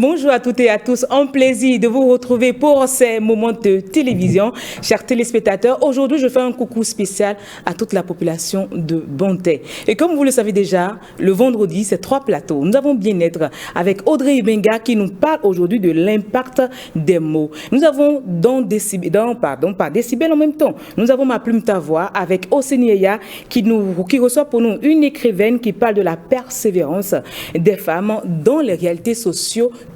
Bonjour à toutes et à tous. Un plaisir de vous retrouver pour ces moments de télévision. Chers téléspectateurs, aujourd'hui, je fais un coucou spécial à toute la population de Bonté. Et comme vous le savez déjà, le vendredi, c'est 3 plateaux. Nous avons bien-être avec Audrey Ibenga qui nous parle aujourd'hui de l'impact des mots. Nous avons par décibel en même temps. Nous avons Ma Plume Ta Voix avec Osenieya qui reçoit pour nous une écrivaine qui parle de la persévérance des femmes dans les réalités socio-culturelles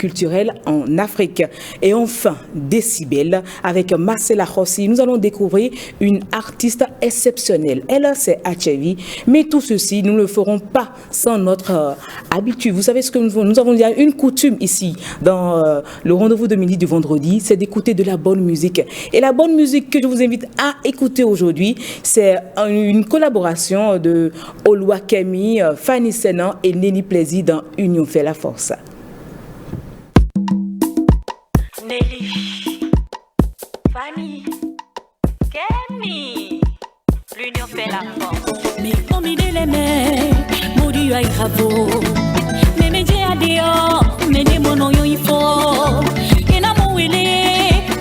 en Afrique. Et enfin, Décibel avec Marcella Rossi. Nous allons découvrir une artiste exceptionnelle. Elle, c'est Achevi. Mais tout ceci, nous ne le ferons pas sans notre habitude. Vous savez ce que nous avons déjà une coutume ici dans le rendez-vous de midi du vendredi, c'est d'écouter de la bonne musique. Et la bonne musique que je vous invite à écouter aujourd'hui, c'est une collaboration de Oluwakemi, Fanny Senan et Nelly Plaisir dans Union fait la force. Nelly, Fanny, Kemi, l'union fait la force. Mais comme il est les mains, Moudi a iravo. Mais mes dieux adéo, mais des monos il faut. Et n'a mon willy,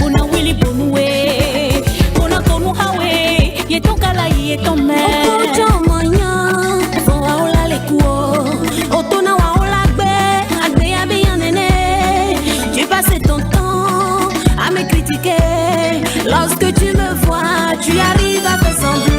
on a willy bonoué. On a comme hawe, y est ton cala, y est ton mère. Lorsque tu me vois, tu arrives à faire semblant.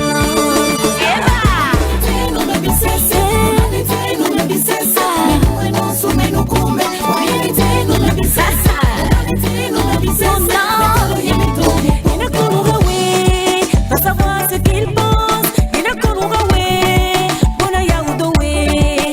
Va savoir ce qu'il pense. Va savoir ce qu'il pense.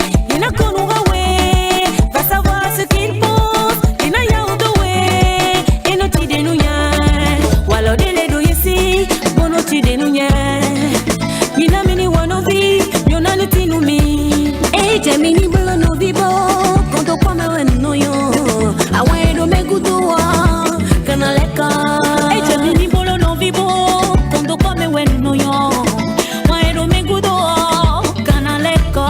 Jamini bolo no vivo, kondo kwa mewe no yo. Awe do me guduwa, kana leka. Jamini bolo no vivo, kondo kwa mewe no yo. Awe do me guduwa, kana leka.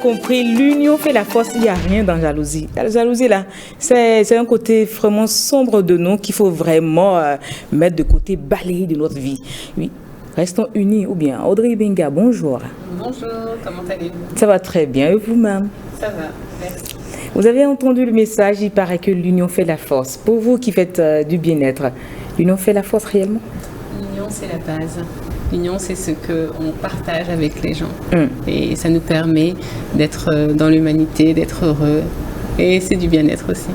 Compris, l'union fait la force, il n'y a rien dans la jalousie. La jalousie, là, c'est un côté vraiment sombre de nous qu'il faut vraiment mettre de côté, balayer de notre vie. Oui, restons unis. Ou bien, Audrey Ibenga, bonjour. Bonjour, comment allez-vous? Ça va très bien, et vous-même? Ça va, merci. Vous avez entendu le message, il paraît que l'union fait la force. Pour vous qui faites du bien-être, l'union fait la force réellement? L'union, c'est la base. L'union, c'est ce qu'on partage avec les gens. Et ça nous permet d'être dans l'humanité, d'être heureux, Et c'est du bien-être aussi.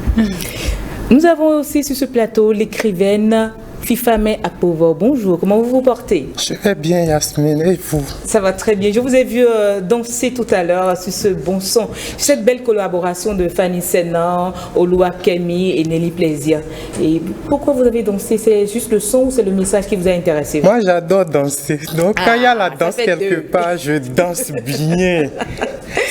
Nous avons aussi sur ce plateau l'écrivaine Fifame Apovo. Bonjour, comment vous vous portez? Je vais bien, Yasmine, et vous? Ça va très bien. Je vous ai vu danser tout à l'heure sur ce bon son, sur cette belle collaboration de Fanny Senan, Olua Kemi et Nelly Plaisir. Et pourquoi vous avez dansé? C'est juste le son ou c'est le message qui vous a intéressé? Moi, j'adore danser. Donc, quand il y a la danse quelque part, je danse bien.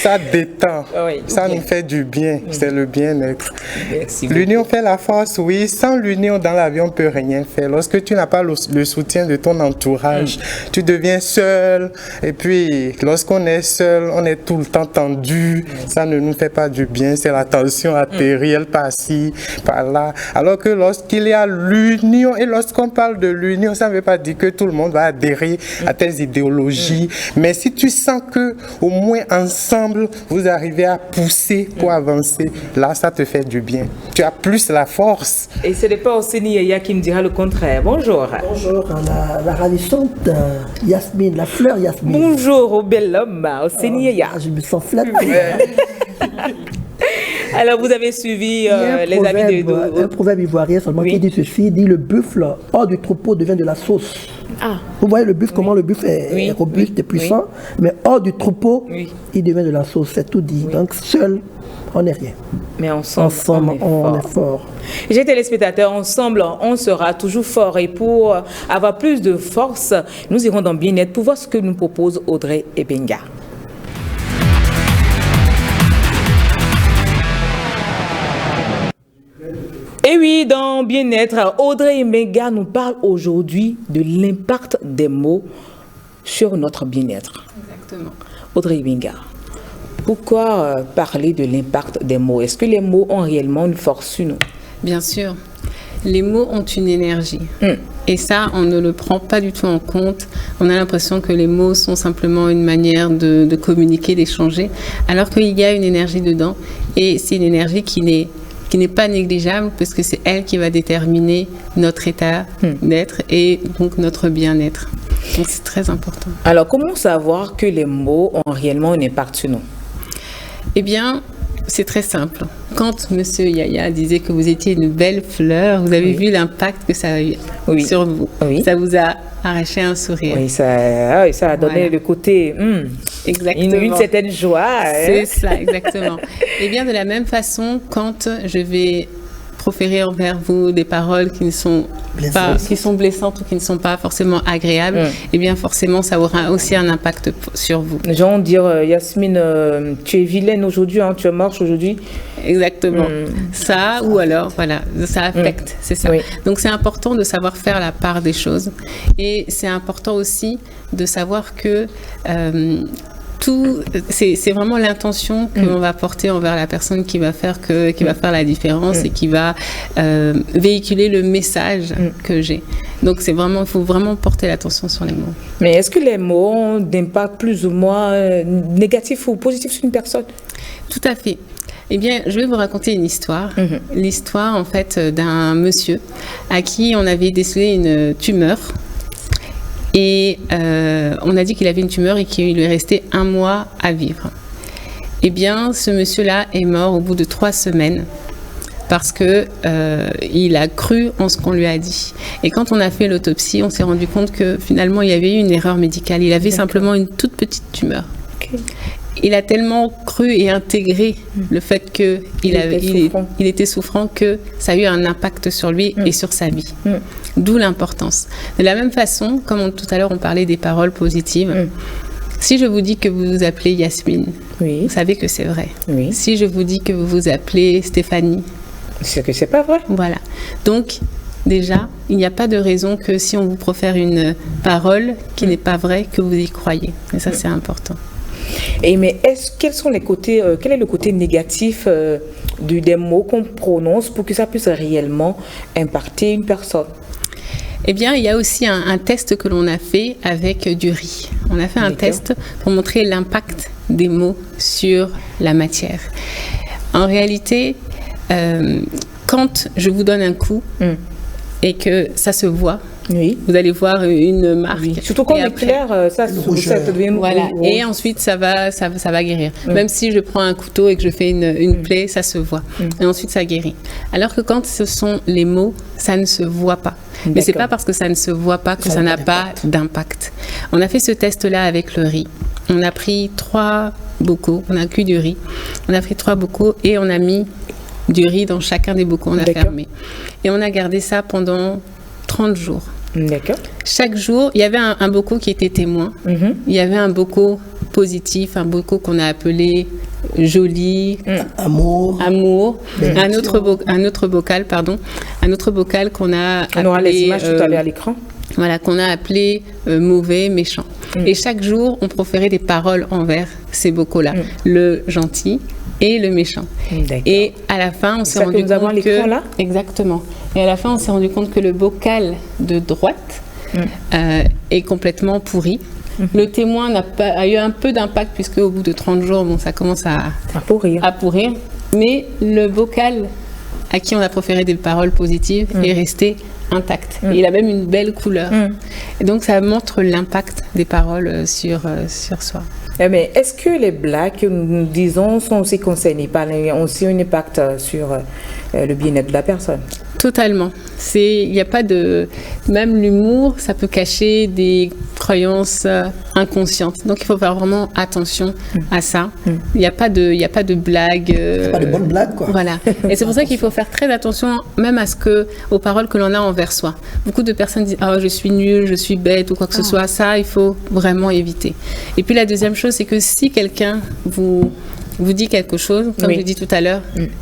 Ça détend. Oui, ça nous fait du bien. C'est le bien-être. Merci. L'union fait la force, oui. Sans l'union dans la vie, on ne peut rien faire. Lorsque tu n'as pas le soutien de ton entourage, tu deviens seul. Et puis, lorsqu'on est seul, on est tout le temps tendu. Ça ne nous fait pas du bien. C'est la tension artérielle par-ci, par-là. Alors que lorsqu'il y a l'union, et lorsqu'on parle de l'union, ça ne veut pas dire que tout le monde va adhérer à tes idéologies. Mais si tu sens que au moins ensemble, vous arrivez à pousser pour avancer, là, ça te fait du bien. Tu as plus la force. Et ce n'est pas Oseni Yaya qui me dira le contraire. Bonjour. Bonjour à la ravissante Yasmine, la fleur Yasmine. Bonjour au bel homme, Oseni Yaya. Je me sens flattée. Alors, vous avez suivi les avis de... Un proverbe ivoirien seulement qui dit ceci, dit le buffle hors du troupeau devient de la sauce. Ah. Vous voyez le buffle, comment le buffle est robuste et puissant, mais hors du troupeau, il devient de la sauce, c'est tout dit. Donc seul, on n'est rien. Mais ensemble on est fort. Chers téléspectateurs, ensemble, on sera toujours fort. Et pour avoir plus de force, nous irons dans Bien-être pour voir ce que nous propose Audrey Ebenga. Et oui, dans Bien-être, Audrey Ebenga nous parle aujourd'hui de l'impact des mots sur notre bien-être. Exactement. Audrey Ebenga, pourquoi parler de l'impact des mots? Est-ce que les mots ont réellement une force sur nous? Bien sûr. Les mots ont une énergie. Et ça, on ne le prend pas du tout en compte. On a l'impression que les mots sont simplement une manière de communiquer, d'échanger, alors qu'il y a une énergie dedans. Et c'est une énergie qui n'est pas négligeable, parce que c'est elle qui va déterminer notre état d'être et donc notre bien-être. Donc c'est très important. Alors, comment savoir que les mots ont réellement un impact sur nous? Eh bien, c'est très simple. Quand M. Yaya disait que vous étiez une belle fleur, vous avez vu l'impact que ça a eu sur vous. Oui. Ça vous a arraché un sourire. Oui, ça a donné le côté... Exactement. Une certaine joie. C'est ça, exactement. Et bien, de la même façon, quand je vais proférer envers vous des paroles qui ne sont pas, qui sont blessantes ou qui ne sont pas forcément agréables, et bien forcément ça aura aussi un impact sur vous. Les gens vont dire Yasmine, tu es vilaine aujourd'hui, hein, tu es moche aujourd'hui. Exactement. Ça, ou alors voilà, ça affecte, c'est ça. Oui. Donc c'est important de savoir faire la part des choses, et c'est important aussi de savoir que c'est vraiment l'intention que l'on va porter envers la personne qui va faire la différence et qui va véhiculer le message que j'ai. Donc il faut vraiment porter l'attention sur les mots. Mais est-ce que les mots ont d'impact plus ou moins négatif ou positif sur une personne? Tout à fait. Eh bien, je vais vous raconter une histoire. L'histoire, en fait, d'un monsieur à qui on avait décelé une tumeur. Et on a dit qu'il avait une tumeur et qu'il lui restait 1 mois à vivre. Eh bien, ce monsieur-là est mort au bout de 3 semaines parce qu'il a cru en ce qu'on lui a dit. Et quand on a fait l'autopsie, on s'est rendu compte que finalement, il y avait eu une erreur médicale. Il avait simplement une toute petite tumeur. Okay. Il a tellement cru et intégré le fait qu'il était souffrant que ça a eu un impact sur lui et sur sa vie. D'où l'importance. De la même façon, comme tout à l'heure on parlait des paroles positives, si je vous dis que vous vous appelez Yasmine, vous savez que c'est vrai. Si je vous dis que vous vous appelez Stéphanie, c'est que c'est pas vrai. Voilà. Donc, déjà, il n'y a pas de raison que si on vous profère une parole qui n'est pas vraie, que vous y croyez. Et ça, c'est important. Mais quel est le côté négatif des mots qu'on prononce pour que ça puisse réellement impacter une personne? Eh bien, il y a aussi un test que l'on a fait avec du riz. On a fait un test pour montrer l'impact des mots sur la matière. En réalité, quand je vous donne un coup et que ça se voit, Oui. Vous allez voir une marque. Oui. Surtout quand Et on après- éclaire, ça devient Voilà. rouge. Et ensuite, ça va guérir. Même si je prends un couteau et que je fais une plaie, ça se voit. Et ensuite, ça guérit. Alors que quand ce sont les mots, ça ne se voit pas. Mais c'est D'accord. pas parce que ça ne se voit pas que ça n'a pas d'impact. On a fait ce test-là avec le riz. On a pris 3 bocaux, on a cuit du riz. On a pris 3 bocaux et on a mis du riz dans chacun des bocaux. On a D'accord. fermé. Et on a gardé ça pendant 30 jours. D'accord. Chaque jour, il y avait un bocal qui était témoin. Il y avait un bocal positif, un bocal qu'on a appelé joli, Amour. amour, un autre bocal qu'on a On aura les appelé, images tout à l'heure à l'écran. voilà, qu'on a appelé mauvais, méchant. Et chaque jour, on proférait des paroles envers ces bocaux-là, le gentil et le méchant. D'accord. Et à la fin, on s'est ça que rendu nous avons à compte l'écran, que là exactement. Et à la fin, on s'est rendu compte que le bocal de droite est complètement pourri. Le témoin a eu un peu d'impact puisque au bout de 30 jours, bon, ça commence à pourrir. pourrir. Mais le bocal à qui on a proféré des paroles positives est resté intact. Et il a même une belle couleur. Et donc, ça montre l'impact des paroles sur soi. Mais est-ce que les blagues que nous disons sont aussi concernées par ont aussi un impact sur le bien-être de la personne? Totalement. Il n'y a pas de... Même l'humour, ça peut cacher des croyances inconscientes. Donc, il faut faire vraiment attention à ça. Il n'y a pas de blague. Pas de bonnes blagues, quoi. Voilà. Et c'est pour ça qu'il faut faire très attention même aux paroles que l'on a envers soi. Beaucoup de personnes disent « Ah, je suis nulle, je suis bête » ou quoi que ce soit. Ça, il faut vraiment éviter. Et puis, la deuxième chose, c'est que si quelqu'un vous dit quelque chose, comme je l'ai dit tout à l'heure,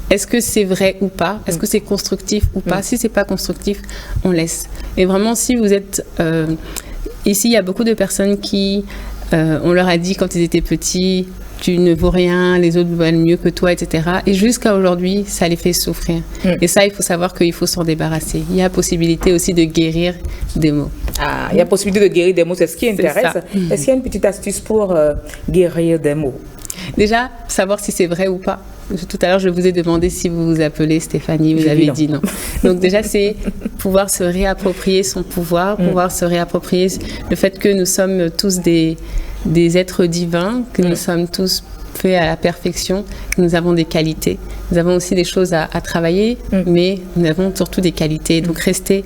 est-ce que c'est vrai ou pas? Est-ce que c'est constructif ou pas? Si c'est pas constructif, on laisse. Et vraiment, si vous êtes... ici, il y a beaucoup de personnes qui... on leur a dit quand ils étaient petits, tu ne vaux rien, les autres valent mieux que toi, etc. Et jusqu'à aujourd'hui, ça les fait souffrir. Et ça, il faut savoir qu'il faut s'en débarrasser. Il y a possibilité aussi de guérir des mots. Ah, il y a possibilité de guérir des mots, c'est ce qui intéresse. ça. Est-ce qu'il y a une petite astuce pour guérir des mots? Déjà, savoir si c'est vrai ou pas. Tout à l'heure, je vous ai demandé si vous vous appelez Stéphanie, vous J'ai avez dit non. dit non. Donc déjà, c'est pouvoir se réapproprier son pouvoir, pouvoir se réapproprier le fait que nous sommes tous des êtres divins, que nous sommes tous faits à la perfection, que nous avons des qualités. Nous avons aussi des choses à travailler, mais nous avons surtout des qualités. Donc rester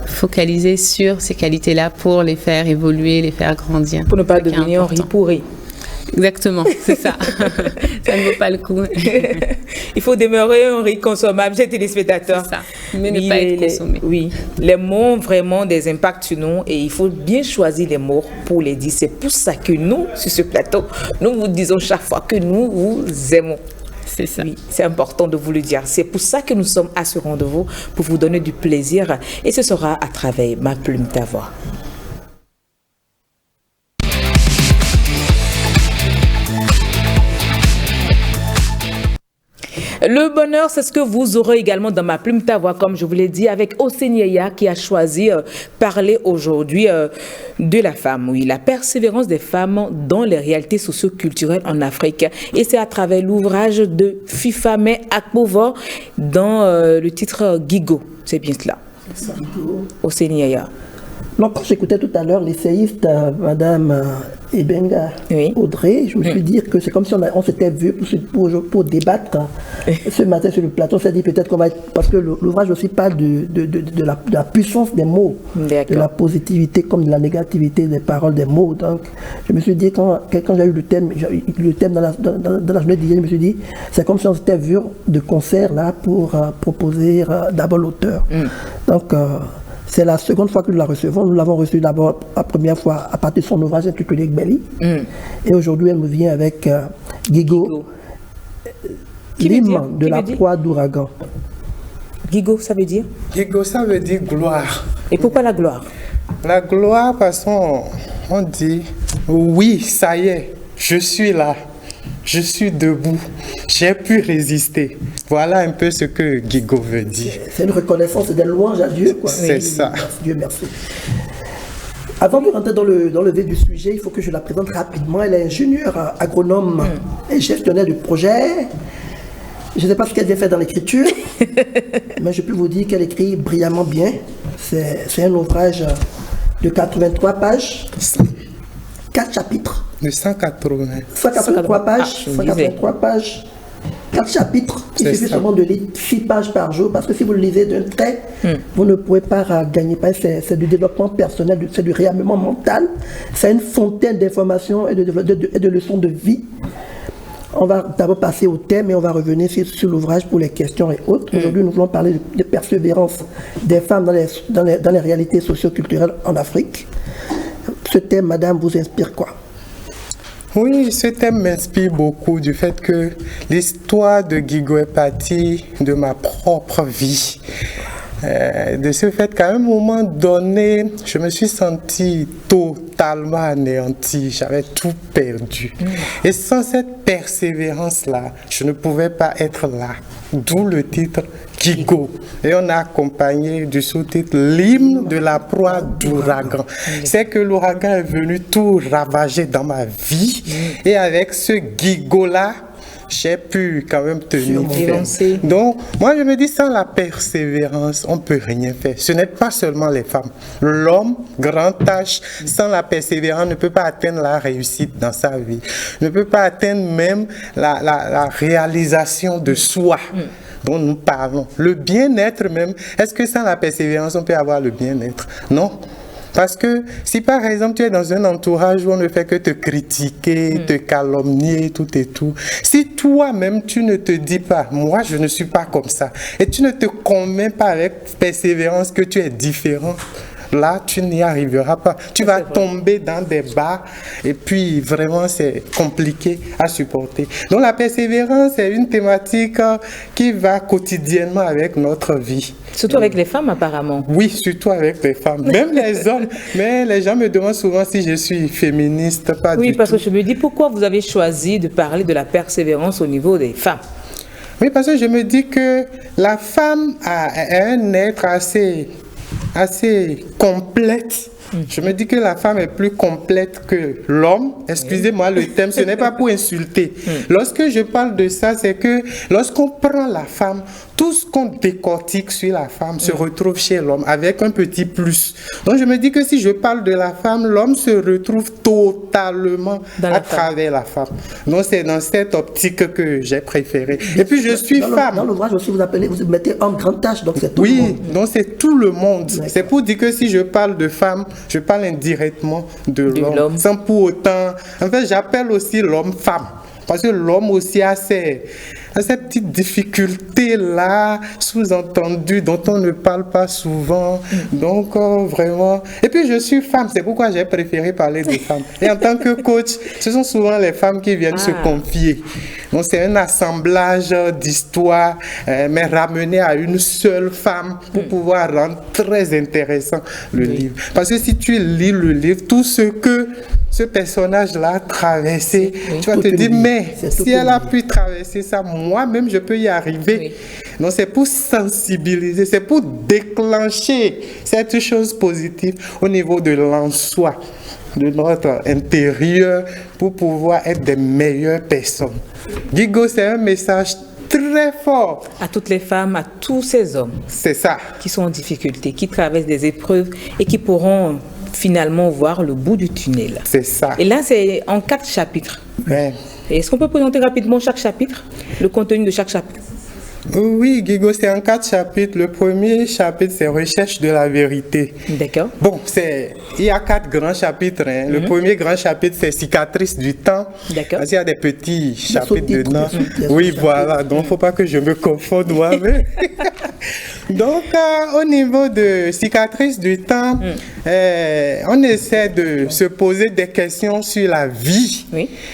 focalisé sur ces qualités-là pour les faire évoluer, les faire grandir. Pour ne pas C'est ça qui est devenir un important. riz pourri. Exactement, c'est ça. Ça ne vaut pas le coup. Il faut demeurer un riz consommable, chers téléspectateurs. C'est ça, mais ne pas être consommé. Oui, les mots ont vraiment des impacts sur nous et il faut bien choisir les mots pour les dire. C'est pour ça que nous, sur ce plateau, nous vous disons chaque fois que nous vous aimons. C'est ça. Oui, c'est important de vous le dire. C'est pour ça que nous sommes à ce rendez-vous, pour vous donner du plaisir. Et ce sera à travers Ma Plume, ta voix. Le bonheur, c'est ce que vous aurez également dans Ma Plume, ta voix, comme je vous l'ai dit, avec Osenieya qui a choisi parler aujourd'hui de la femme. Oui, la persévérance des femmes dans les réalités socio-culturelles en Afrique. Et c'est à travers l'ouvrage de Fifame Akpovo dans le titre Gigo. C'est bien cela. Osenieya. Non, quand j'écoutais tout à l'heure l'essayiste Madame Ebenga Audrey, je me suis dit que c'est comme si on s'était vu pour débattre ce matin sur le plateau. On s'est dit peut-être qu'on va être... Parce que l'ouvrage aussi parle de la puissance des mots, de la positivité comme de la négativité des paroles des mots. Donc, je me suis dit, quand j'ai eu le thème dans la journée d'hier, je me suis dit, c'est comme si on s'était vu de concert là pour proposer d'abord l'auteur. Donc, c'est la seconde fois que nous la recevons. Nous l'avons reçue d'abord la première fois à partir de son ouvrage intitulé Gbeli. Et aujourd'hui, elle me vient avec Gigo, l'hymne de la proie d'ouragan. Gigo, ça veut dire? Gigo, ça veut dire gloire. Et pourquoi la gloire? La gloire, parce qu'on dit, oui, ça y est, je suis là. Je suis debout, j'ai pu résister. Voilà un peu ce que Gigo veut dire. C'est une reconnaissance, des louanges à Dieu. C'est ça. Dieu merci. Avant de rentrer dans le vif du sujet, il faut que je la présente rapidement. Elle est ingénieure agronome et gestionnaire de projet. Je ne sais pas ce qu'elle vient faire dans l'écriture, mais je peux vous dire qu'elle écrit brillamment bien. C'est un ouvrage de 83 pages, 4 chapitres. De 180. 183 pages, 183 pages, 4 chapitres. Il suffit seulement de lire 6 pages par jour, parce que si vous le lisez d'un trait, vous ne pouvez pas gagner. C'est du développement personnel, c'est du réarmement mental, c'est une fontaine d'informations et de leçons de vie. On va d'abord passer au thème et on va revenir sur l'ouvrage pour les questions et autres. Aujourd'hui, nous voulons parler de persévérance des femmes dans les réalités socio-culturelles en Afrique. Ce thème, madame, vous inspire quoi? Oui, ce thème m'inspire beaucoup du fait que l'histoire de Guigo est partie de ma propre vie. De ce fait qu'à un moment donné, je me suis senti totalement anéanti, j'avais tout perdu. Et sans cette persévérance-là, je ne pouvais pas être là. D'où le titre Guigo. Et on a accompagné du sous-titre l'hymne de la proie d'ouragan. C'est que l'ouragan est venu tout ravager dans ma vie. Et avec ce Guigo-là, j'ai pu quand même tenir ferme. Donc, moi je me dis, sans la persévérance, on ne peut rien faire. Ce n'est pas seulement les femmes. L'homme, grand H, sans la persévérance, ne peut pas atteindre la réussite dans sa vie. Ne peut pas atteindre même la réalisation de soi dont nous parlons. Le bien-être même, est-ce que sans la persévérance, on peut avoir le bien-être? Non. Parce que si par exemple tu es dans un entourage où on ne fait que te critiquer, te calomnier, tout et tout, si toi-même tu ne te dis pas, moi je ne suis pas comme ça, et tu ne te convaincs pas avec persévérance que tu es différent, là tu n'y arriveras pas. Tu vas tomber dans des bas et puis vraiment c'est compliqué à supporter. Donc la persévérance est une thématique qui va quotidiennement avec notre vie. Surtout avec les femmes apparemment. Oui, surtout avec les femmes, même les hommes. Mais les gens me demandent souvent si je suis féministe, pas du tout. Oui, parce que je me dis, pourquoi vous avez choisi de parler de la persévérance au niveau des femmes? Oui, parce que je me dis que la femme a un être assez complète. Je me dis que la femme est plus complète que l'homme. Excusez-moi le thème, ce n'est pas pour insulter. Lorsque je parle de ça, c'est que lorsqu'on prend la femme, tout ce qu'on décortique sur la femme se retrouve chez l'homme avec un petit plus. Donc je me dis que si je parle de la femme, l'homme se retrouve totalement à travers la femme. Donc c'est dans cette optique que j'ai préféré. Et puis je suis femme. Dans l'ouvrage aussi, vous mettez homme grand H, donc c'est tout le monde. Oui, donc c'est tout le monde. C'est pour dire que si je parle de femme, je parle indirectement de l'homme. Sans pour autant... En fait, j'appelle aussi l'homme femme. Parce que l'homme aussi a ces petites difficultés-là, sous-entendues, dont on ne parle pas souvent. Donc, vraiment... Et puis, je suis femme, c'est pourquoi j'ai préféré parler de femmes. Et en tant que coach, ce sont souvent les femmes qui viennent se confier. Donc, c'est un assemblage d'histoires, mais ramené à une seule femme pour pouvoir rendre très intéressant le livre. Parce que si tu lis le livre, tout ce que ce personnage-là a traversé, tu vas te dire, mais si elle a pu traverser ça, moi-même, je peux y arriver. Donc, c'est pour sensibiliser, c'est pour déclencher cette chose positive au niveau de l'en-soi, de notre intérieur, pour pouvoir être des meilleures personnes. Guigo, c'est un message très fort. À toutes les femmes, à tous ces hommes. C'est ça. Qui sont en difficulté, qui traversent des épreuves et qui pourront finalement voir le bout du tunnel. C'est ça. Et là, c'est en 4 chapitres. Ouais. Est-ce qu'on peut présenter rapidement chaque chapitre, le contenu de chaque chapitre? Oui, Guigo, c'est en 4 chapitres. Le premier chapitre, c'est recherche de la vérité. D'accord. Bon, il y a 4 grands chapitres. Le premier grand chapitre, c'est cicatrice du temps. D'accord. Il y a des petits chapitres dedans. Oui, voilà. Donc, il ne faut pas que je me confonde moi-même. Donc, au niveau de cicatrice du temps, on essaie de se poser des questions sur la vie,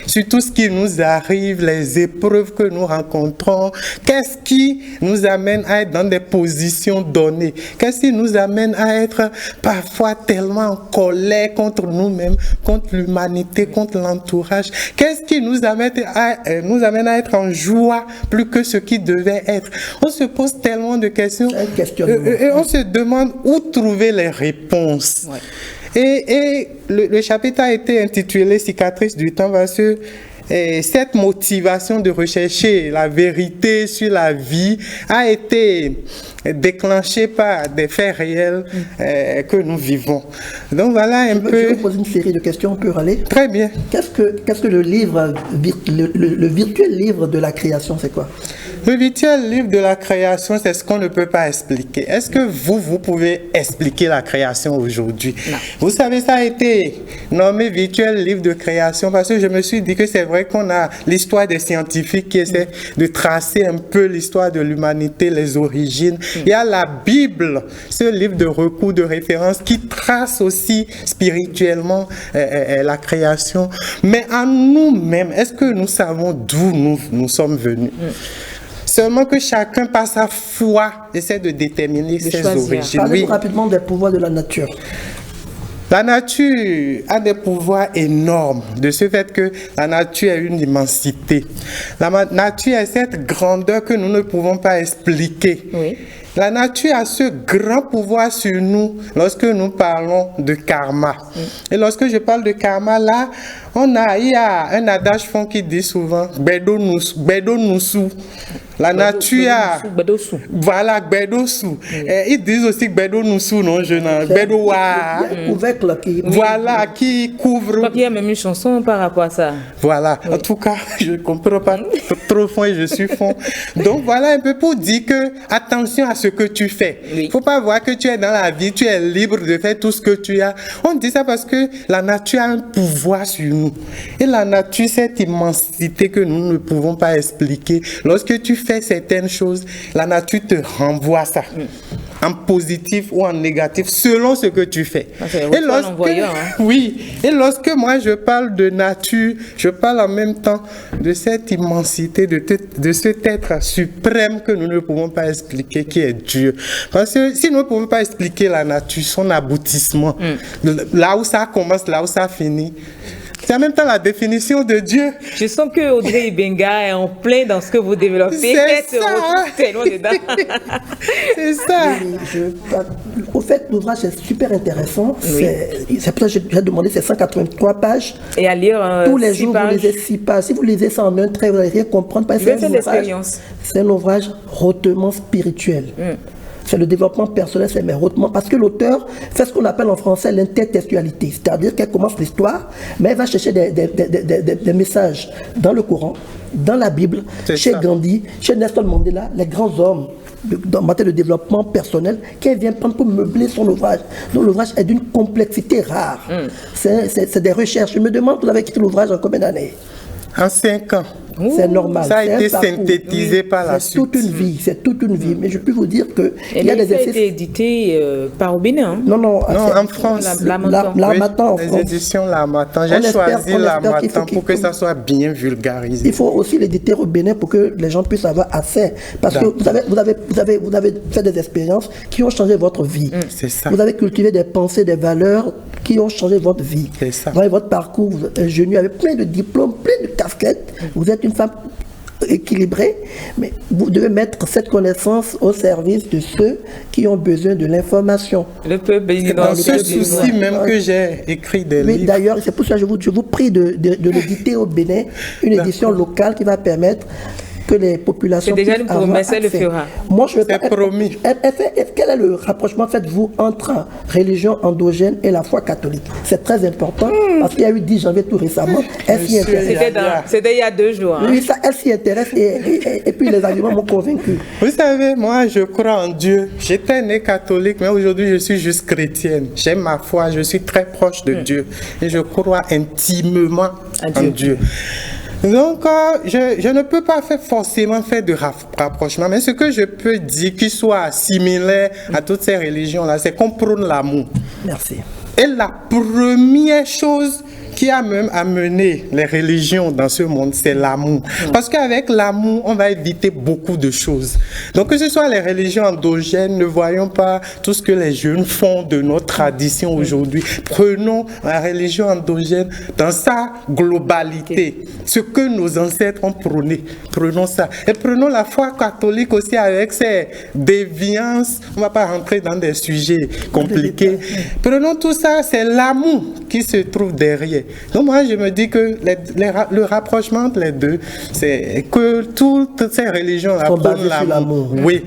sur tout ce qui nous arrive, les épreuves que nous rencontrons. Qu'est-ce qui nous amène à être dans des positions données? Qu'est-ce qui nous amène à être parfois tellement en colère contre nous-mêmes, contre l'humanité, contre l'entourage? Qu'est-ce qui nous amène à être en joie plus que ce qui devait être? On se pose tellement de questions et on se demande où trouver les réponses. Et le chapitre a été intitulé Cicatrice du temps parce que Et cette motivation de rechercher la vérité sur la vie a été déclenchée par des faits réels que nous vivons. Donc voilà un peu... Je vais vous poser une série de questions, on peut aller? Très bien. Qu'est-ce que le livre, le virtuel livre de la création, c'est quoi? Le virtuel livre de la création, c'est ce qu'on ne peut pas expliquer. Est-ce que vous pouvez expliquer la création aujourd'hui? Vous savez, ça a été nommé virtuel livre de création parce que je me suis dit que c'est vrai qu'on a l'histoire des scientifiques qui essaient de tracer un peu l'histoire de l'humanité, les origines. Il y a la Bible, ce livre de recours, de référence qui trace aussi spirituellement la création. Mais en nous-mêmes, est-ce que nous savons d'où nous sommes venus? Seulement que chacun, par sa foi, essaie de déterminer ses origines. Parlez-nous rapidement des pouvoirs de la nature. La nature a des pouvoirs énormes, de ce fait que la nature a une immensité. La nature a cette grandeur que nous ne pouvons pas expliquer. Oui. La nature a ce grand pouvoir sur nous lorsque nous parlons de karma. Et lorsque je parle de karma, là, il y a un adage fond qui dit souvent Bedo Nusu. La nature a... Voilà, Bedo Su. Ils disent aussi Bedo Nusu, non, je n'en... Bedo Wa. Voilà, qui couvre... Il y a même une chanson par rapport à ça. Voilà, en tout cas, je ne comprends pas trop fond et je suis fond. Donc voilà un peu pour dire que, attention à ce que tu fais. Il ne faut pas voir que tu es dans la vie, tu es libre de faire tout ce que tu as. On dit ça parce que la nature a un pouvoir sur nous. Et la nature, cette immensité que nous ne pouvons pas expliquer, lorsque tu fais certaines choses, la nature te renvoie ça. En positif ou en négatif, selon ce que tu fais. Et lorsque moi je parle de nature, je parle en même temps de cette immensité, de cet être suprême que nous ne pouvons pas expliquer, qui est Dieu. Parce que si nous ne pouvons pas expliquer la nature, son aboutissement, là où ça commence, là où ça finit, c'est en même temps la définition de Dieu. Je sens que Audrey Ibenga est en plein dans ce que vous développez. C'est ça. C'est ça. Au fait, l'ouvrage est super intéressant. Oui. C'est pour ça que j'ai demandé, c'est 183 pages. Et à lire tous les jours, vous lisez 6 pages. Si vous lisez ça en un trait, vous n'allez rien comprendre. C'est un ouvrage hautement spirituel. C'est le développement personnel, c'est mais hautement, parce que l'auteur fait ce qu'on appelle en français l'intertextualité, c'est-à-dire qu'elle commence l'histoire, mais elle va chercher des messages dans le Coran, dans la Bible, chez Gandhi, chez Nelson Mandela, les grands hommes en matière de développement personnel, qu'elle vient prendre pour meubler son ouvrage. Donc l'ouvrage est d'une complexité rare. C'est des recherches. Je me demande, vous avez écrit l'ouvrage en combien d'années? En 5 ans. C'est normal. Ça a été synthétisé par la suite. C'est toute une vie. Mais je peux vous dire que il y a des essais édités par au Bénin. Non, en France. L'Harmattan. Les éditions L'Harmattan. J'ai choisi L'Harmattan pour que ça soit bien vulgarisé. Il faut aussi l'éditer au Bénin pour que les gens puissent avoir accès. Parce que vous avez fait des expériences qui ont changé votre vie. C'est ça. Vous avez cultivé des pensées, des valeurs qui ont changé votre vie. C'est ça. Dans votre parcours, vous êtes ingénieux avec plein de diplômes, plein de casquettes. Vous êtes une femme équilibrée, mais vous devez mettre cette connaissance au service de ceux qui ont besoin de l'information. Le peuple, dans ce souci même que j'ai écrit des livres. D'ailleurs, c'est pour ça que je vous prie de l'éditer au Bénin, une édition locale qui va permettre que les populations puissent avoir accès. C'est déjà une promesse, elle le fera. Moi, je veux pas. Promis. Quel est le rapprochement faites-vous entre religion endogène et la foi catholique? C'est très important parce qu'il y a eu 10 janvier tout récemment. Elle s'y intéresse. C'était il y a 2 jours. Oui, ça, elle s'y intéresse et puis les arguments m'ont convaincu. Vous savez, moi, je crois en Dieu. J'étais née catholique, mais aujourd'hui, je suis juste chrétienne. J'aime ma foi, je suis très proche de Dieu et je crois intimement en Dieu. Donc, je ne peux pas forcément faire de rapprochement, mais ce que je peux dire qui soit similaire à toutes ces religions-là, c'est qu'on prône l'amour. Merci. Et la première chose qui a même amené les religions dans ce monde, c'est l'amour. Parce qu'avec l'amour, on va éviter beaucoup de choses. Donc que ce soit les religions endogènes, ne voyons pas tout ce que les jeunes font de notre tradition aujourd'hui. Prenons la religion endogène dans sa globalité. Ce que nos ancêtres ont prôné, prenons ça. Et prenons la foi catholique aussi avec ses déviances. On ne va pas rentrer dans des sujets compliqués. Prenons tout ça, c'est l'amour qui se trouve derrière. Donc moi, je me dis que le rapprochement entre les deux, c'est que toutes ces religions-là prennent l'amour. Oui.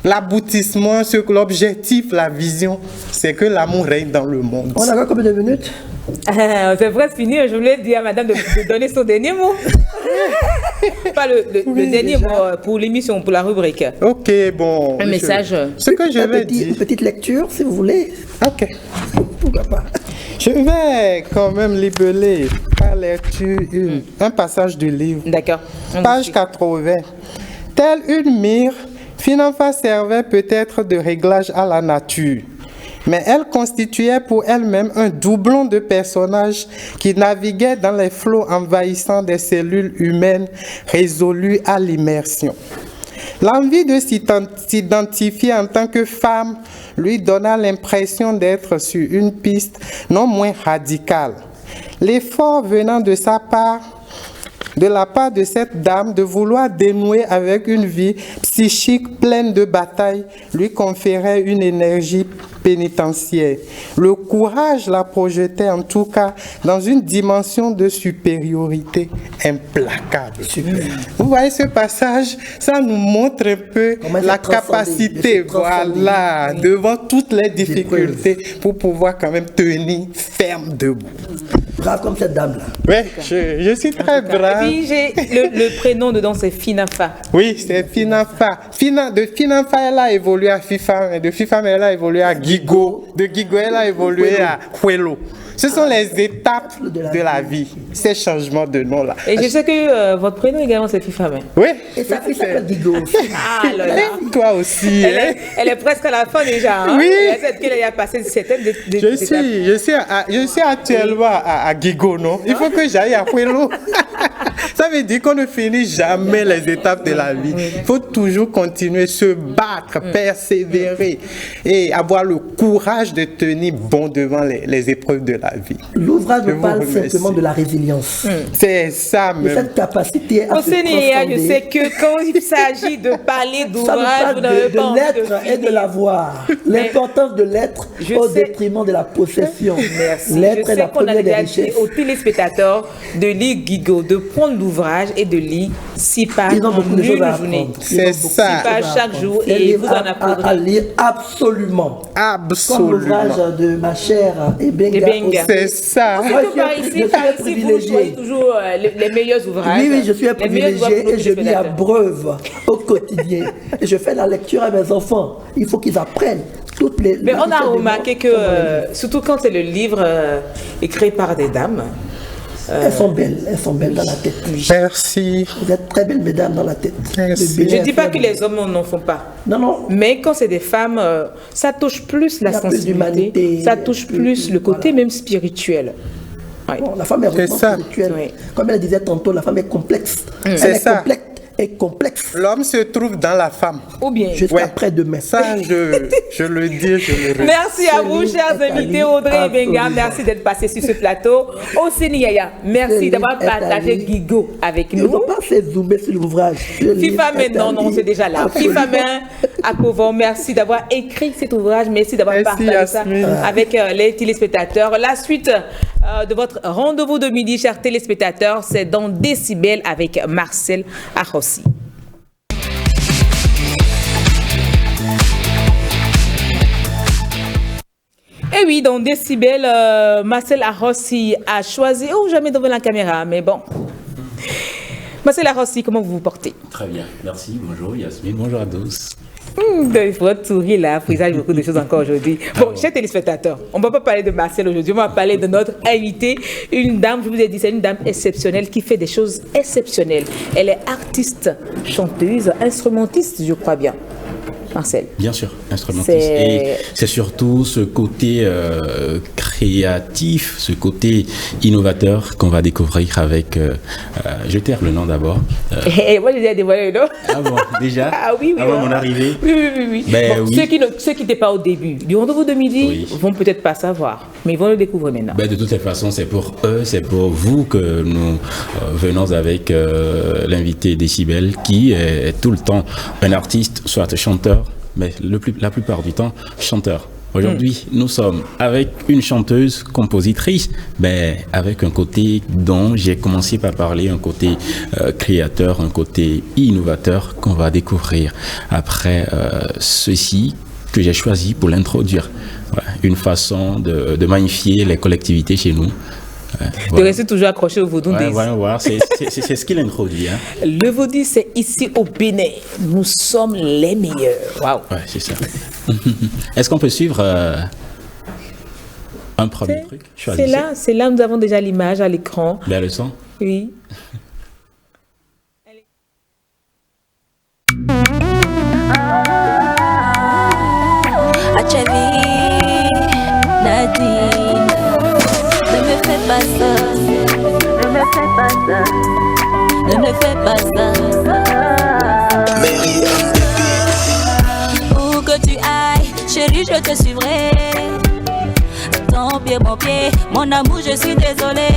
L'aboutissement, l'objectif, la vision, c'est que l'amour règne dans le monde. On a encore combien de minutes? C'est presque fini. Je voulais dire à madame de donner son dernier mot. Pas le dernier mot pour l'émission, pour la rubrique. Ok, bon. Un message. Ce que je vais dire. Une petite lecture, si vous voulez. Ok. Pourquoi pas? Je vais quand même libeller par lecture un passage du livre. D'accord. Page 80. Telle une mire, Finafa servait peut-être de réglage à la nature. Mais elle constituait pour elle-même un doublon de personnages qui naviguaient dans les flots envahissants des cellules humaines résolues à l'immersion. L'envie de s'identifier en tant que femme lui donna l'impression d'être sur une piste non moins radicale. L'effort venant de la part de cette dame de vouloir dénouer avec une vie psychique pleine de batailles lui conférait une énergie pénitentiaire. Le courage la projetait en tout cas dans une dimension de supériorité implacable. Vous voyez ce passage, ça nous montre un peu la capacité, voilà, devant toutes les difficultés pour pouvoir quand même tenir ferme debout. Brave comme cette dame-là. Oui, je suis très brave. Et puis j'ai le prénom dedans, c'est Finafa. Oui, c'est Finafa. De Finafa, elle a évolué à FIFA, et de FIFA, elle a évolué à Gigo. De Gigo, elle a évolué à Huelo. Ce sont les étapes de la vie, ces changements de nom-là. Et je sais que votre prénom également, c'est FIFA. Oui. Et sa fille s'appelle Gigo. Ah là là. Toi aussi. Elle est presque à la fin déjà. Hein? Oui. Est-ce qu'elle a passé certaines Je suis actuellement à Gigo, non? Il faut que j'aille à Huelo. Ça veut dire qu'on ne finit jamais les étapes de la vie. Il faut toujours continuer, se battre, persévérer et avoir le courage de tenir bon devant les épreuves de la vie. L'ouvrage me parle simplement de la résilience. C'est ça même. De cette capacité à se transcender. Je sais que quand il s'agit de parler d'ouvrage, vous n'avez pas envie de l'être et de l'avoir. L'importance de l'être au détriment de la possession. Merci. L'être je est la sais qu'on a première des déjà dit richesses. aux téléspectateurs de lire Gigo, de prendre l'ouvrage et de lire 6 pages Ils ont en beaucoup de choses une à journée. apprendre. C'est ça. 6 pages chaque jour et vous en apprendrez. À lire absolument. Absolument. Comme l'ouvrage de ma chère Ebenga. C'est ça. Par ici, vous choisissez toujours les meilleurs ouvrages. Oui, je suis un privilégié et je lis à breuve au quotidien. Et je fais la lecture à mes enfants. Il faut qu'ils apprennent. Mais on a remarqué que, surtout quand c'est le livre écrit par des dames, elles sont belles dans la tête. Merci. Vous êtes très belles, mesdames, dans la tête. Merci. Je ne dis pas que les hommes n'en font pas. Non. Mais quand c'est des femmes, ça touche plus la sensibilité, ça touche plus le côté même spirituel. Ouais. Bon, la femme est vraiment spirituelle. Oui. Comme elle disait tantôt, la femme est complexe. Elle est complexe. L'homme se trouve dans la femme. Ou bien. Jusqu'à après-demain. Ça, je le dis, je le redis. Merci à vous, chers invités, Audrey et Benga. Merci d'être passé sur ce plateau. Oseni Yaya, merci d'avoir partagé Gigo avec nous. Il ne faut pas se zoomer sur l'ouvrage. FIFA maintenant, non, c'est déjà là. FIFA à Couvent, merci d'avoir écrit cet ouvrage. Merci d'avoir partagé ça avec les téléspectateurs. La suite de votre rendez-vous de midi, chers téléspectateurs, c'est dans Décibel avec Marcel Arrossi. Et oui, dans Décibel, Marcel Arrossi a choisi, jamais devant la caméra, mais bon. Marcel Arrossi, comment vous vous portez? Très bien, merci. Bonjour Yasmine, bonjour à tous. Votre souris là, présage beaucoup de choses encore aujourd'hui. Bon, chers téléspectateurs, on ne va pas parler de Marcel aujourd'hui, on va parler de notre invitée, une dame, je vous ai dit, c'est une dame exceptionnelle qui fait des choses exceptionnelles. Elle est artiste, chanteuse, instrumentiste, je crois bien. Marcel. Bien sûr, instrumentiste. Et c'est surtout ce côté créatif, ce côté innovateur qu'on va découvrir avec... je taire le nom d'abord. Moi, j'ai déjà dévoilé le nom. Ah bon, déjà? Ah oui, avant mon arrivée? Oui. Ben, bon, oui. Ceux qui n'étaient pas au début du rendez-vous de midi vont peut-être pas savoir, mais ils vont le découvrir maintenant. Ben, de toutes les façons, c'est pour eux, c'est pour vous que nous venons avec l'invité Décibel, qui est tout le temps un artiste, soit chanteur, mais la plupart du temps, chanteur. Aujourd'hui, nous sommes avec une chanteuse, compositrice, mais avec un côté dont j'ai commencé par parler, un côté créateur, un côté innovateur qu'on va découvrir après ceci que j'ai choisi pour l'introduire. Voilà, une façon de magnifier les collectivités chez nous. De rester toujours accroché au vaudou. Voilà, c'est ce qu'il introduit. Hein. Le vaudou, c'est ici au Bénin. Nous sommes les meilleurs. Waouh. Ouais, c'est ça. Est-ce qu'on peut suivre un premier truc? C'est là, nous avons déjà l'image à l'écran. Bien le son? Oui. Nadine, ne me fais pas ça, ne me fais pas ça, ne me fais pas ça. Où que tu ailles, chérie, je te suivrai. Ton pied, mon amour, je suis désolée.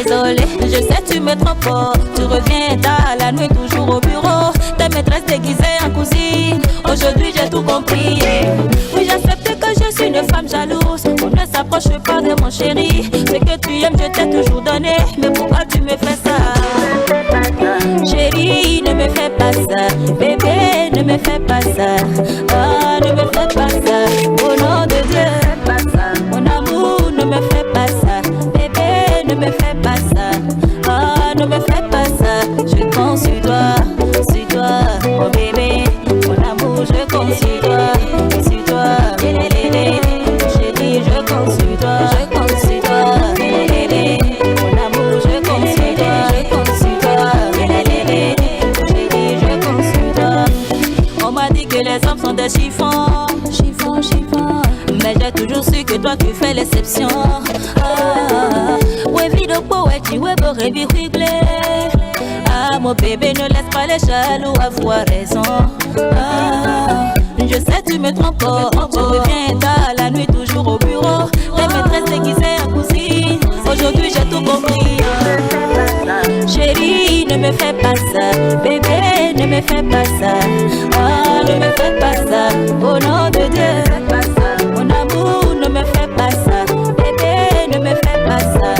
Désolée, je sais tu me trompes pas. Tu reviens tard la nuit, toujours au bureau. Ta maîtresse déguisée en cousine. Aujourd'hui j'ai tout compris. Oui, j'accepte que je suis une femme jalouse. On ne s'approche pas de mon chéri. Ce que tu aimes, je t'ai toujours donné. Mais pourquoi tu me fais ça? Chérie, ne me fais pas ça. Bébé, ne me fais pas ça. Oh, ne me fais pas ça. Au nom de Dieu, mon amour, ne me fais pas ça. Bébé, ne me fais pas ça. Oh, ne me fais pas ça. Je compte sur toi, mon bébé. Mon amour, je compte sur toi, sur toi. Chérie, je compte sur toi, je compte sur toi. Mon amour, je compte sur toi, je compte sur toi. Chérie, je compte sur toi. On m'a dit que les hommes sont des chiffons, chiffons, chiffons. Mais j'ai toujours su que toi tu fais l'exception. Ouais, vide au poète, ouais, beau rêve, ah, mon bébé, ne laisse pas les jaloux avoir raison. Ah, je sais, tu me trompes pas. Tu reviens tard la nuit, toujours au bureau. Ta maîtresse déguisée en cousine. Aujourd'hui, j'ai tout compris. Chérie, ne me fais pas ça. Bébé, ne me fais pas ça. Ah, ne me fais pas ça. Au nom de Dieu, mon amour, ne me fais pas ça. Bébé, ne me fais pas ça.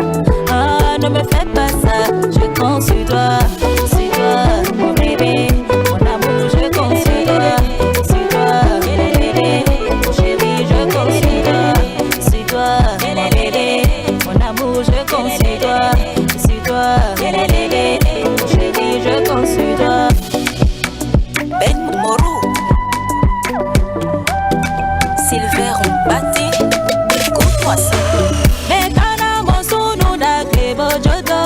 Ah, ne me fais pas ça. Je compte sur toi, mon bébé. Mon amour, je compte sur toi, chérie, je compte sur toi, mon bébé. Mon amour, je compte sur toi, chérie, je compte sur toi. Ben Moro, Silver, on bâtit, écoute-moi ça. Mais quand on s'en nous d'agré, bojodo.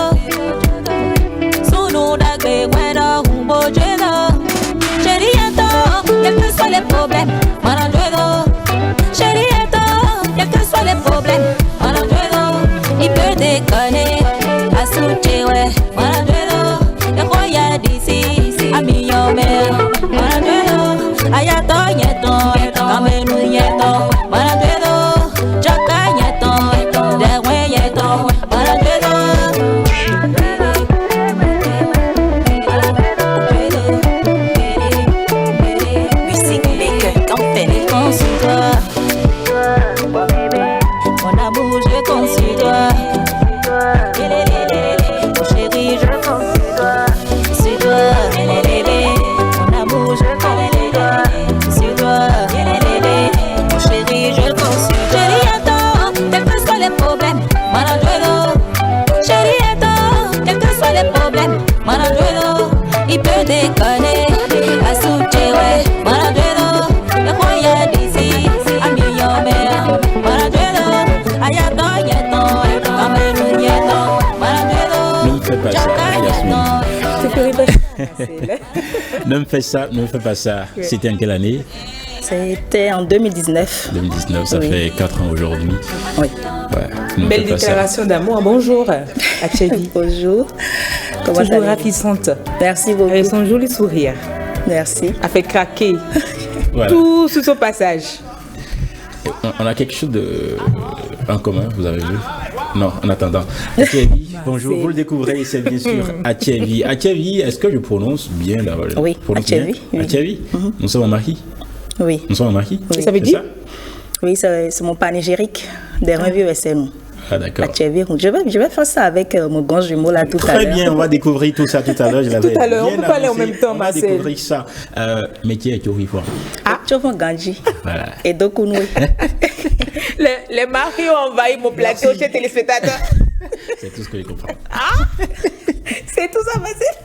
Chérie, quels que soient les problèmes, chérie, quels que soient les problèmes, il peut déconner, à souter, ouais, et croyez d'ici, à million mère, ayato, yeton, kamenu yeton, jaka yeton, dewe yeton, mon amour, je compte sur toi. Chérie, je compte sur toi. Mon amour, je compte sur toi. Chérie, je compte sur toi. Chérie, attends, quels que soient les problèmes, chérie, attends, quels que soient les problèmes, il peut déconner, à souter, ouais, le royal d'ici, à million mère, Ne me fais pas ça. Oui. C'était en quelle année? C'était en 2019. 2019, ça fait 4 ans aujourd'hui. Oui. Ouais, belle déclaration d'amour. Bonjour, Atchevi. Bonjour. Comment toujours ravissante. Merci beaucoup. Avec son joli sourire. Merci. A fait craquer voilà. Tout sous son passage. On a quelque chose en commun, vous avez vu? Non, en attendant. Atchevi, bonjour, vous le découvrez, c'est bien sûr Atchevi. Atchevi, est-ce que je prononce bien là? Oui, Atchevi. Atchevi, nous sommes en Marie. Oui. Nous sommes en Marie. Oui. Ça veut dire? Oui, c'est mon panégyrique des revues SNU. Ah, d'accord. Je vais faire ça avec mon grand jumeau là tout à l'heure. Très bien, on va découvrir tout ça tout à l'heure. Tout à l'heure, on peut parler en même temps, on va découvrir ça. Métier est horrible. Ah, tu vois, Ganji. Voilà. Et donc, les maris ont envahi mon plateau chez téléspectateurs. C'est tout ce que je comprends. Ah, c'est tout ça, facile.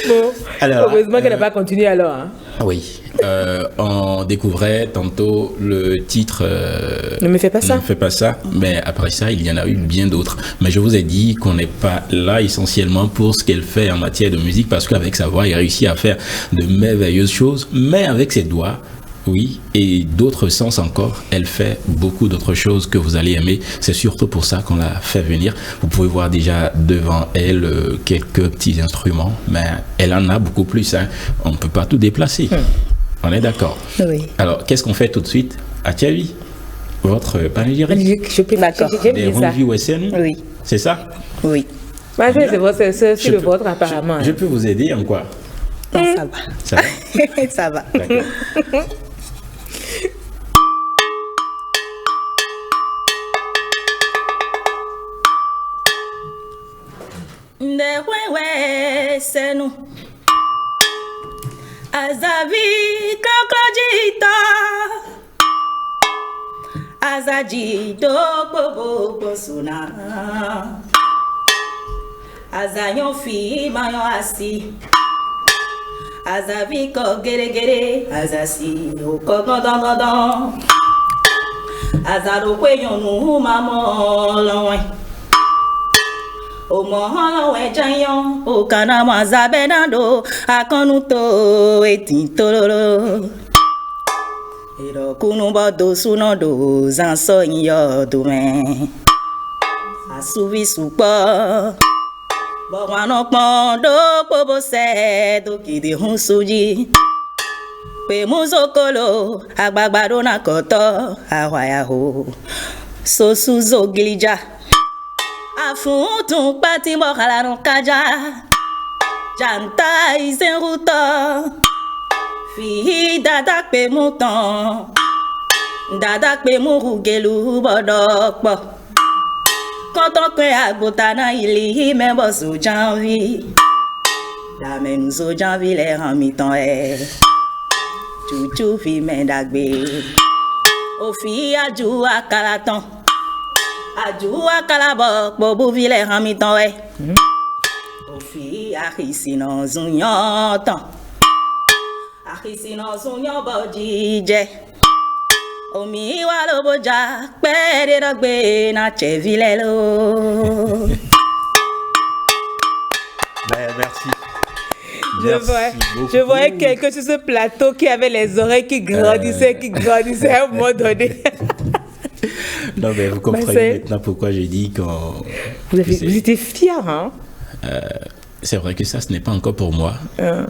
Bon, alors, heureusement qu'elle n'a pas continué alors. Hein. Oui, on découvrait tantôt le titre Ne me fais pas ça. Ne me fais pas ça, mais après ça, il y en a eu bien d'autres. Mais je vous ai dit qu'on n'est pas là essentiellement pour ce qu'elle fait en matière de musique, parce qu'avec sa voix, elle réussit à faire de merveilleuses choses, mais avec ses doigts, oui, et d'autres sens encore, elle fait beaucoup d'autres choses que vous allez aimer. C'est surtout pour ça qu'on l'a fait venir. Vous pouvez voir déjà devant elle quelques petits instruments, mais elle en a beaucoup plus. Hein. On ne peut pas tout déplacer. On est d'accord. Oui. Alors, qu'est-ce qu'on fait tout de suite? Athiavi, votre panégyrique. Je peux d'accord. Des revues SN. Oui. C'est ça? Oui. C'est le vôtre apparemment. Je peux vous aider en quoi? Non, ça va. Ça va? Ça va. D'accord. C'est nous. Azavi kakodita. Azaji do bobo bosuna. Azayon fi mayon asi. Azavi ko gere gere. Azasi o ko gondon. Azaro kweyon nu mamo loin. O moholo we janyon, o kana mazabenado, akonuto etintolo. Ero kunu bodo sunodo, zanso inyo dume. Asuvi supo, bo wano pondo pobo se, do kide hunsuji. Pe muzokolo, agbagbado na koto, awayaho. So suzo gilija. Afuntum pati mokala no kaja. Janta izenruta. Fi dadak pe mouton. Dadak pe mourugelu bodokpo. Konton kwe agbotana ili membo sou janvi. La men sou janvi le ramitan e. Chouchou fi men dagbe. O fi aju akalaton. Ajua kalabok bobu vile hamitan we. Ofi akisi no zunyon tan. Akisi no zunyon bodije. Omi walo boja pere dogbe na che vile lo. Merci. Je voyais quelqu'un sur ce plateau qui avait les oreilles qui grandissaient à un moment donné. Non, mais vous comprenez maintenant pourquoi j'ai dit qu'on... Vous étiez fiers, hein? C'est vrai que ça, ce n'est pas encore pour moi.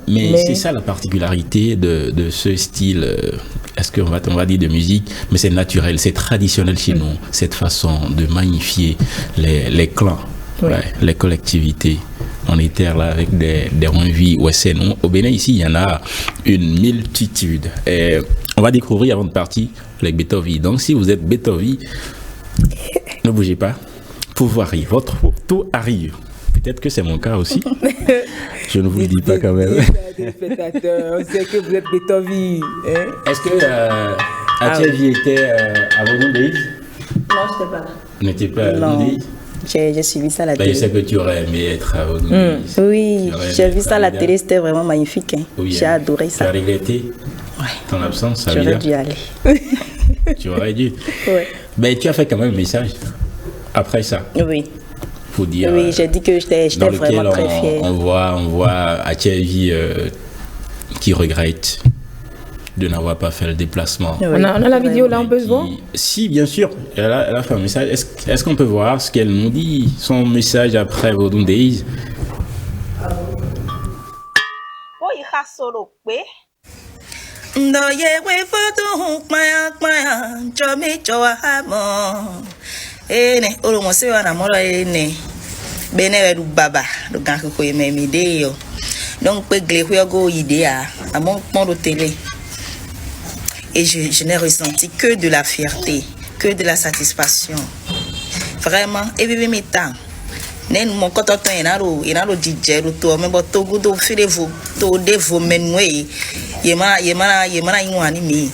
Mais c'est ça la particularité de ce style, est-ce qu'on va dire de musique, mais c'est naturel, c'est traditionnel chez nous, cette façon de magnifier les clans, les collectivités. On était là avec des revues OSN. Au Bénin, ici, il y en a une multitude. Et on va découvrir avant de partir les Beethoven. Donc, si vous êtes Beethoven, ne bougez pas. Pouvoir arrive. Votre tout arrive. Peut-être que c'est mon cas aussi. Je ne vous le dis pas quand même. On sait que vous êtes Beethoven. Hein? Est-ce que Athiavi était à Vodou Days? Non, je n'étais pas là. Vous n'étiez pas à Vodou Days? J'ai suivi ça à la télé. Je sais que tu aurais aimé être à Vodou Days. Oui, j'ai vu ça à la télé, c'était vraiment magnifique. Hein. Oui, j'ai adoré ça. Tu as regretté ton absence? J'aurais dû aller. Tu aurais dû. Ouais. Mais tu as fait quand même un message après ça. Oui. Faut dire, oui, j'ai dit que j'étais vraiment très fière. On voit Athiavi qui regrette de n'avoir pas fait le déplacement. Oui. On a la vidéo là, on peut se voir? Si, bien sûr, elle a fait un message. Est-ce qu'on peut voir ce qu'elle nous dit, son message après Vodou Days? Ndoye we foto kpaya jomi joa hamo ene olomo se wana molo ene bene du baba do ganko ko yeme mi de yo donc pe gle ko go ide a amon pon do télé Et je n'ai ressenti que de la fierté, que de la satisfaction. Vraiment, et bébé m'étant. Mon coton est dans le DJ, le tour, mais bon, tout le monde fait tout de vos menoués. Yemana inouanimi,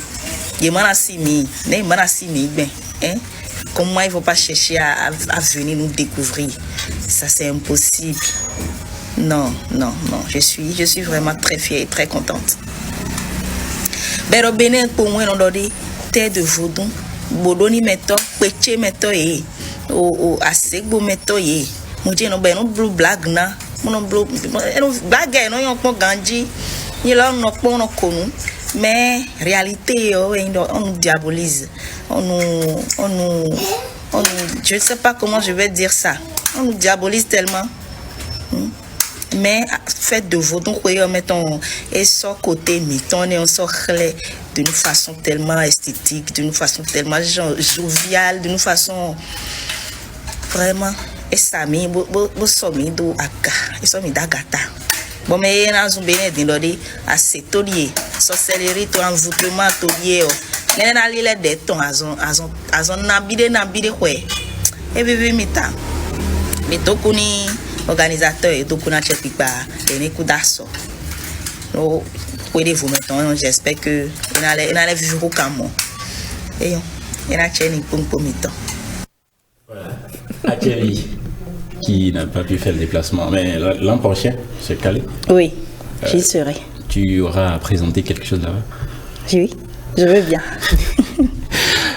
yemana simi, ne mana simi ben. Comment il ne faut pas chercher à venir nous découvrir? Ça, c'est impossible. Non. Je suis vraiment très fière et très contente. Bero bene pour moi, on doit dire terre de Vaudon, Bodoni meto, Peche meto ye, o Asegbo meto ye. Mon Dieu, non ben non blue blague na, mon blue blague non yon pon ganji, ni là on pon on konu. Mais réalité, on nous diabolise, je ne sais pas comment je vais dire ça, on nous diabolise tellement. Mais fait de Vaudon, mettons, et son côté miton, et on sort d'une façon tellement esthétique, d'une façon tellement joviale, d'une façon vraiment, et ça mi, bo somi do aka, et somi d'agata. Bon, mais dans un bénin d'indodé, à cet taulier, sorcellerie, ton envoûtement, taulier, n'est pas les des tons, à son nabide, ouais. Et bébé, mita. Mais tout kuni organisateur et tout kuni chepipa, et ne kudaso. No, vous maintenant, j'espère que il allait vivre au Cameroun. Et il a tenu pour mitan. Voilà. Thierry, qui n'a pas pu faire le déplacement, mais l'an prochain, c'est calé. Oui, j'y serai. Tu auras présenté quelque chose là-bas? Oui, je veux bien.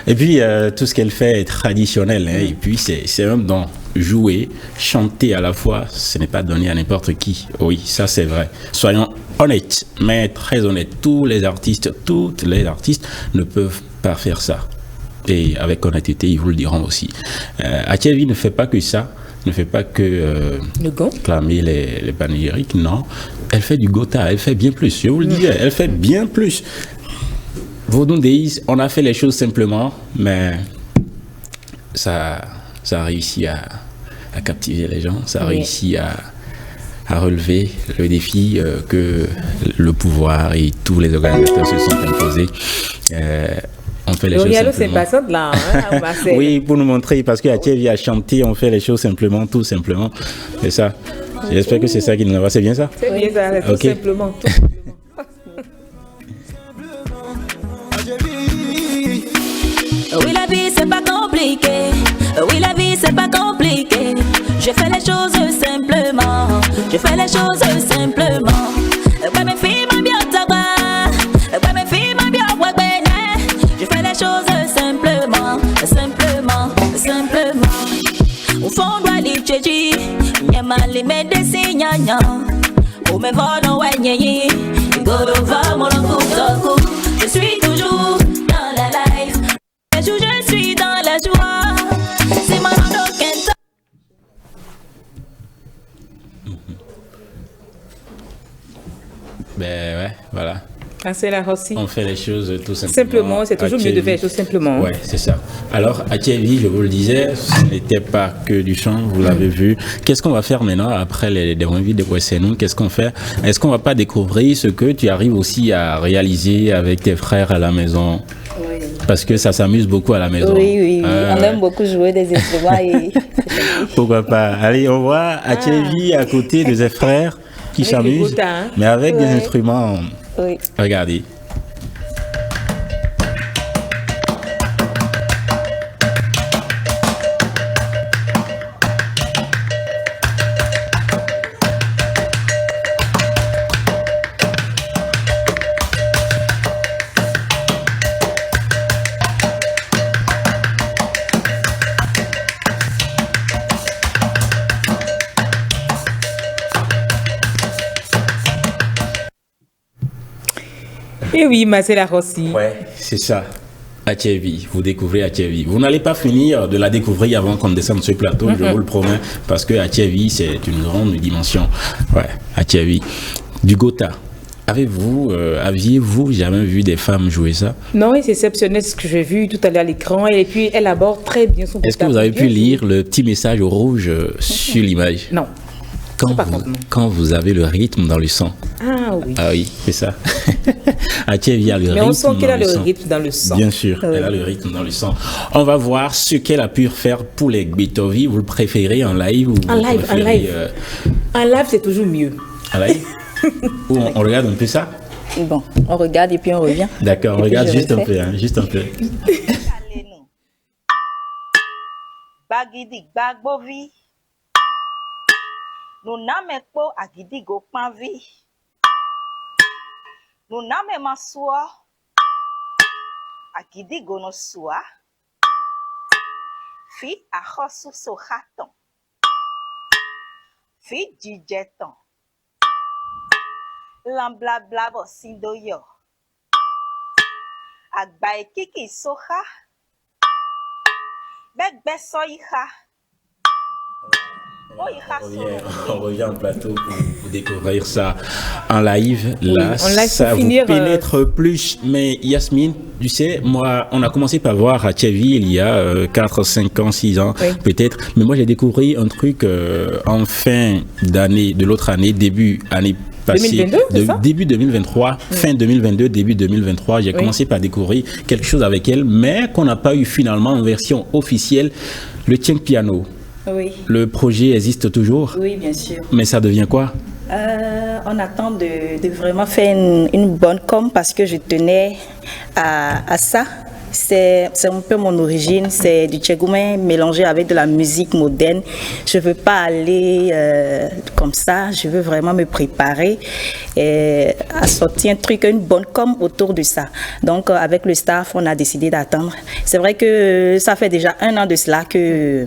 Et puis, tout ce qu'elle fait est traditionnel, hein, et puis c'est un don. Jouer, chanter à la fois, ce n'est pas donné à n'importe qui. Oui, ça c'est vrai. Soyons honnêtes, mais très honnêtes. Toutes les artistes ne peuvent pas faire ça. Et avec honnêteté, ils vous le diront aussi. Thierry ne fait pas que ça. Ne fait pas que clamer les panégyriques, non. Elle fait du gotha, elle fait bien plus. Je vous le disais, elle fait bien plus. Vaudon Days, on a fait les choses simplement, mais ça a réussi à captiver les gens, ça a réussi à relever le défi que le pouvoir et tous les organisateurs se sont imposés. On fait les choses simplement. Là, oui, pour nous montrer, parce que Thierry a chanté, on fait les choses simplement, tout simplement. C'est ça. J'espère que c'est ça qui nous va. C'est bien ça? C'est bien ça, tout simplement. Oui, la vie c'est pas compliqué. Oui, la vie c'est pas compliqué. Je fais les choses simplement. Je fais les choses simplement. Ouais, mes filles m'ont bien tabac. Ouais, mes filles m'ont bien wabene. Je fais les choses simplement. Au fond de l'Itchéji, y'a mal les médecins, y'a. Au me volant, ouais, y'a. Godova, mon coup. Je suis toujours dans la life. Je suis dans la joie. C'est mon nom d'aucun. Ben ouais, voilà. C'est là aussi. On fait les choses tout simplement. Simplement, c'est toujours mieux de faire les choses simplement. Ouais, c'est ça. Alors, à Thierry, je vous le disais, ce n'était pas que du chant, vous l'avez vu. Qu'est-ce qu'on va faire maintenant après les revues de Wessenou? Qu'est-ce qu'on fait? Est-ce qu'on va pas découvrir ce que tu arrives aussi à réaliser avec tes frères à la maison? Oui. Parce que ça s'amuse beaucoup à la maison. Oui. On aime beaucoup jouer des instruments. Et... Pourquoi pas? Allez, on voit à Thierry à côté de ses frères qui s'amusent, mais avec des instruments. Oui. Regardez. Et oui, Marcella Rossi. Ouais, c'est ça. Thierry, vous découvrez Thierry. Vous n'allez pas finir de la découvrir avant qu'on descende sur ce plateau, je vous le promets, parce que Thierry, c'est une grande dimension. Ouais, Thierry. Du gotha. Aviez-vous jamais vu des femmes jouer ça? Non, c'est exceptionnel ce que j'ai vu tout à l'heure à l'écran. Et puis, elle aborde très bien son gotha. Est-ce que vous avez pu lire le petit message rouge sur l'image? Non. quand vous avez le rythme dans le sang. Ah oui. Ah oui, c'est ça. Atchevi a le rythme. Mais on sent qu'elle a le rythme dans le sang. Bien sûr, elle a le rythme dans le sang. On va voir ce qu'elle a pu faire pour les Gbetovi. Vous le préférez en live ou en live, en live, c'est toujours mieux. En live. Ou on regarde un peu ça. Bon, on regarde et puis on revient. D'accord, on regarde juste un peu, juste un peu. Bagidi bagbovi. Nous n'avons pas agidi go panvi. Nous n'avons pas soa. Agidi go no soa. Fi ahosu so haton. Fi jijeton. Lambla blabo sindo yo. Agbae kiki soha. Begbe soiha. On revient en plateau pour découvrir ça en live. Là, en live ça vous pénètre plus. Mais Yasmine, tu sais, moi, on a commencé par voir Atchevi il y a 4, 5 ans, 6 ans, peut-être. Mais moi, j'ai découvert un truc en fin d'année, de l'autre année, début année passée. 2022, début 2023, fin 2022, début 2023. J'ai commencé par découvrir quelque chose avec elle, mais qu'on n'a pas eu finalement en version officielle, le Tieng Piano. Oui. Le projet existe toujours? Oui, bien sûr. Mais ça devient quoi? On attend de vraiment faire une bonne com parce que je tenais à ça. C'est un peu mon origine, c'est du tchègoumé mélangé avec de la musique moderne. Je ne veux pas aller comme ça, je veux vraiment me préparer à sortir un truc, une bonne com autour de ça. Donc avec le staff, on a décidé d'attendre. C'est vrai que ça fait déjà 1 an de cela que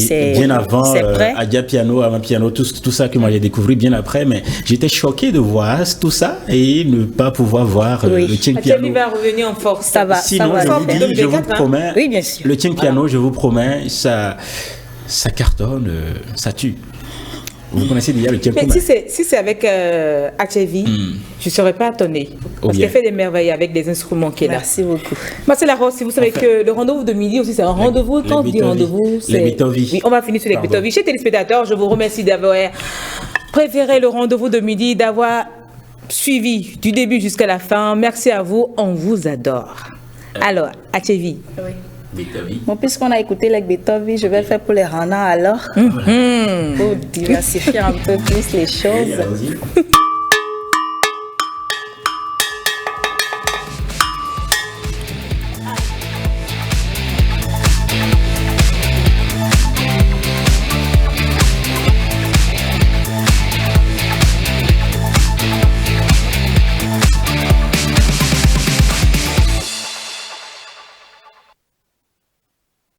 c'est bien avant prêt. Adia Piano, avant Piano, tout ça que moi j'ai découvert bien après, mais j'étais choqué de voir tout ça et ne pas pouvoir voir le Tieng Piano. Il va revenir en force. Ça va. Sinon, ça va. je vous promets, oui, bien sûr. le Tieng Piano, je vous promets, ça cartonne, ça tue. Vous connaissez déjà le Tieng Piano? Si c'est avec Atchevi, je ne serais pas étonnée. Parce qu'elle fait des merveilles avec des instruments qu'elle a. Merci beaucoup. Marcel Larosse, si vous savez que le rendez-vous de midi aussi, c'est un rendez-vous. Quand on dit rendez-vous, c'est. Les Gbetovi. Oui, on va finir sur les Gbetovi. Chers téléspectateurs, je vous remercie d'avoir préféré le rendez-vous de midi, d'avoir suivi du début jusqu'à la fin. Merci à vous, on vous adore. Alors, Atchevi. Oui. Bon, puisqu'on a écouté les Gbetovi, je vais le faire pour les Rana alors. Pour diversifier un peu plus les choses.